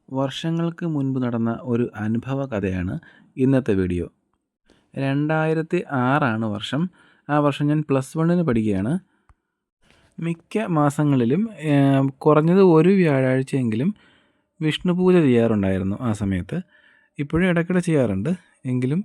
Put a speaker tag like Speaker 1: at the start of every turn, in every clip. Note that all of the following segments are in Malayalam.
Speaker 1: വർഷങ്ങൾക്ക് മുൻപ് നടന്ന ഒരു അനുഭവ കഥയാണ് ഇന്നത്തെ വീഡിയോ. 2006 വർഷം. ആ വർഷം ഞാൻ +1 പഠിക്കുകയാണ്. മിക്ക മാസങ്ങളിലും കുറഞ്ഞത് ഒരു വ്യാഴാഴ്ചയെങ്കിലും വിഷ്ണു പൂജ ചെയ്യാറുണ്ടായിരുന്നു ആ സമയത്ത്. ഇപ്പോഴും ഇടയ്ക്കിടെ ചെയ്യാറുണ്ട്. എങ്കിലും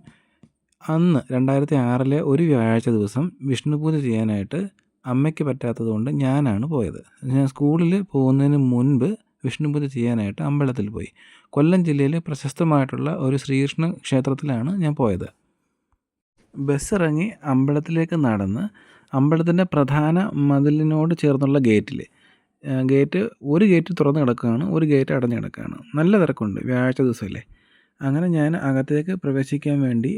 Speaker 1: അന്ന് 2006 ഒരു വ്യാഴാഴ്ച ദിവസം വിഷ്ണു പൂജ ചെയ്യാനായിട്ട് അമ്മയ്ക്ക് പറ്റാത്തതുകൊണ്ട് ഞാനാണ് പോയത്. ഞാൻ സ്കൂളിൽ പോകുന്നതിന് മുൻപ് വിഷ്ണു പൂജ ചെയ്യാനായിട്ട് അമ്പലത്തിൽ പോയി. കൊല്ലം ജില്ലയിലെ പ്രശസ്തമായിട്ടുള്ള ഒരു ശ്രീകൃഷ്ണ ക്ഷേത്രത്തിലാണ് ഞാൻ പോയത്. ബസ്സിറങ്ങി അമ്പലത്തിലേക്ക് നടന്ന് അമ്പലത്തിൻ്റെ പ്രധാന മതിലിനോട് ചേർന്നുള്ള ഒരു ഗേറ്റ് തുറന്ന് കിടക്കുകയാണ്, ഒരു ഗേറ്റ് അടഞ്ഞു കിടക്കുകയാണ്. നല്ല തിരക്കുണ്ട്, വ്യാഴാഴ്ച ദിവസമല്ലേ. അങ്ങനെ ഞാൻ അകത്തേക്ക് പ്രവേശിക്കാൻ വേണ്ടി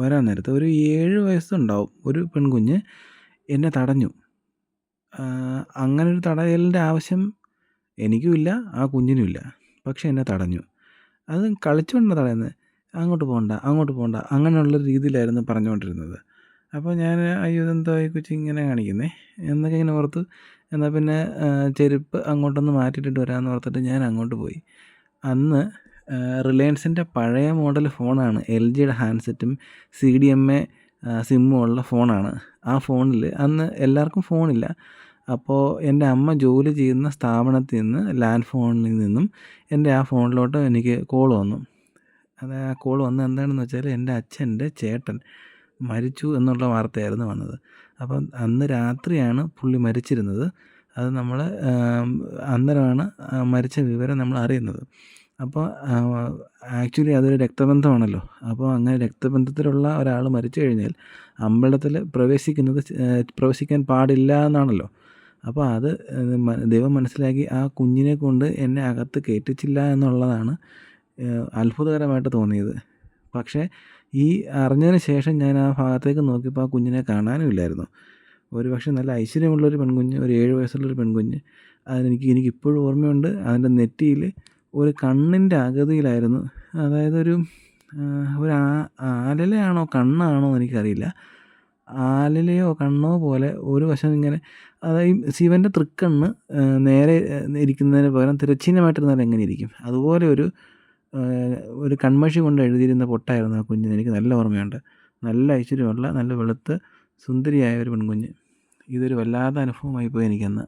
Speaker 1: വരാൻ നേരത്ത് ഒരു 7 വയസ്സുണ്ടാവും ഒരു പെൺകുഞ്ഞ് എന്നെ തടഞ്ഞു. അങ്ങനൊരു തടയലിൻ്റെ ആവശ്യം എനിക്കുമില്ല, ആ കുഞ്ഞിനുമില്ല. പക്ഷേ എന്നെ തടഞ്ഞു. അത് കളിച്ചുകൊണ്ടാണ് തടയുന്നത്. അങ്ങോട്ട് പോകണ്ട അങ്ങനെയുള്ള രീതിയിലായിരുന്നു പറഞ്ഞുകൊണ്ടിരുന്നത്. അപ്പോൾ ഞാൻ അയ്യോ ഇതെന്തോ ഈ കൊച്ച് ഇങ്ങനെ കാണിക്കുന്നത് എന്നൊക്കെ ഇങ്ങനെ ഓർത്തു. എന്നാൽ പിന്നെ ചെരുപ്പ് അങ്ങോട്ടൊന്ന് മാറ്റിയിട്ടിട്ട് വരാമെന്ന് ഓർത്തിട്ട് ഞാൻ അങ്ങോട്ട് പോയി. അന്ന് റിലയൻസിൻ്റെ പഴയ മോഡൽ ഫോണാണ്. LGയുടെ ഹാൻഡ്സെറ്റും CDMA സിമ്മും ഉള്ള ഫോണാണ്. ആ ഫോണിൽ അന്ന് എല്ലാവർക്കും ഫോണില്ല. അപ്പോൾ എൻ്റെ അമ്മ ജോലി ചെയ്യുന്ന സ്ഥാപനത്തിൽ നിന്ന് ലാൻഡ് ഫോണിൽ നിന്നും എൻ്റെ ആ ഫോണിലോട്ട് എനിക്ക് കോൾ വന്നു. ആ കോൾ വന്നത് എന്താണെന്ന് വെച്ചാൽ എൻ്റെ അച്ഛൻ്റെ ചേട്ടൻ മരിച്ചു എന്നുള്ള വാർത്തയായിരുന്നു വന്നത്. അപ്പം അന്ന് രാത്രിയാണ് പുള്ളി മരിച്ചിരുന്നത്. അത് നമ്മൾ അന്നേരമാണ് മരിച്ച വിവരം നമ്മൾ അറിയുന്നത്. അപ്പോൾ ആക്ച്വലി അതൊരു രക്തബന്ധമാണല്ലോ. അപ്പോൾ അങ്ങനെ രക്തബന്ധത്തിലുള്ള ഒരാൾ മരിച്ചു കഴിഞ്ഞാൽ അമ്പലത്തിൽ പ്രവേശിക്കാൻ പാടില്ല എന്നാണല്ലോ. അപ്പോൾ അത് ദൈവം മനസ്സിലാക്കി ആ കുഞ്ഞിനെ കൊണ്ട് എന്നെ അകത്ത് കയറ്റിച്ചില്ല എന്നുള്ളതാണ് അത്ഭുതകരമായിട്ട് തോന്നിയത്. പക്ഷേ ഈ അറിഞ്ഞതിന് ശേഷം ഞാൻ ആ ഭാഗത്തേക്ക് നോക്കിയപ്പോൾ ആ കുഞ്ഞിനെ കാണാനും ഇല്ലായിരുന്നു. ഒരു പക്ഷേ നല്ല ഐശ്വര്യമുള്ളൊരു പെൺകുഞ്ഞ്, ഒരു 7 വയസ്സുള്ളൊരു പെൺകുഞ്ഞ്. എനിക്കിപ്പോഴും ഓർമ്മയുണ്ട്. അതിൻ്റെ നെറ്റിയിൽ ഒരു കണ്ണിൻ്റെ അകതിയിലായിരുന്നു, അതായത് ഒരു ആലലയാണോ കണ്ണാണോ എനിക്കറിയില്ല, ആലലയോ കണ്ണോ പോലെ ഒരു വശം ഇങ്ങനെ, അതായത് ശിവൻ്റെ തൃക്കണ്ണ് നേരെ ഇരിക്കുന്നതിന് പകരം തിരശ്ചീനമായിട്ടിരുന്നാൽ എങ്ങനെ ഇരിക്കും, അതുപോലെ ഒരു കൺമഷി കൊണ്ട് എഴുതിയിരുന്ന പൊട്ടായിരുന്നു ആ കുഞ്ഞിന്. എനിക്ക് നല്ല ഓർമ്മയുണ്ട്. നല്ല ഐശ്വര്യമുള്ള, നല്ല വെളുത്ത് സുന്ദരിയായ ഒരു പെൺകുഞ്ഞ്. ഇതൊരു വല്ലാത്ത അനുഭവമായി പോയി എനിക്കന്ന്.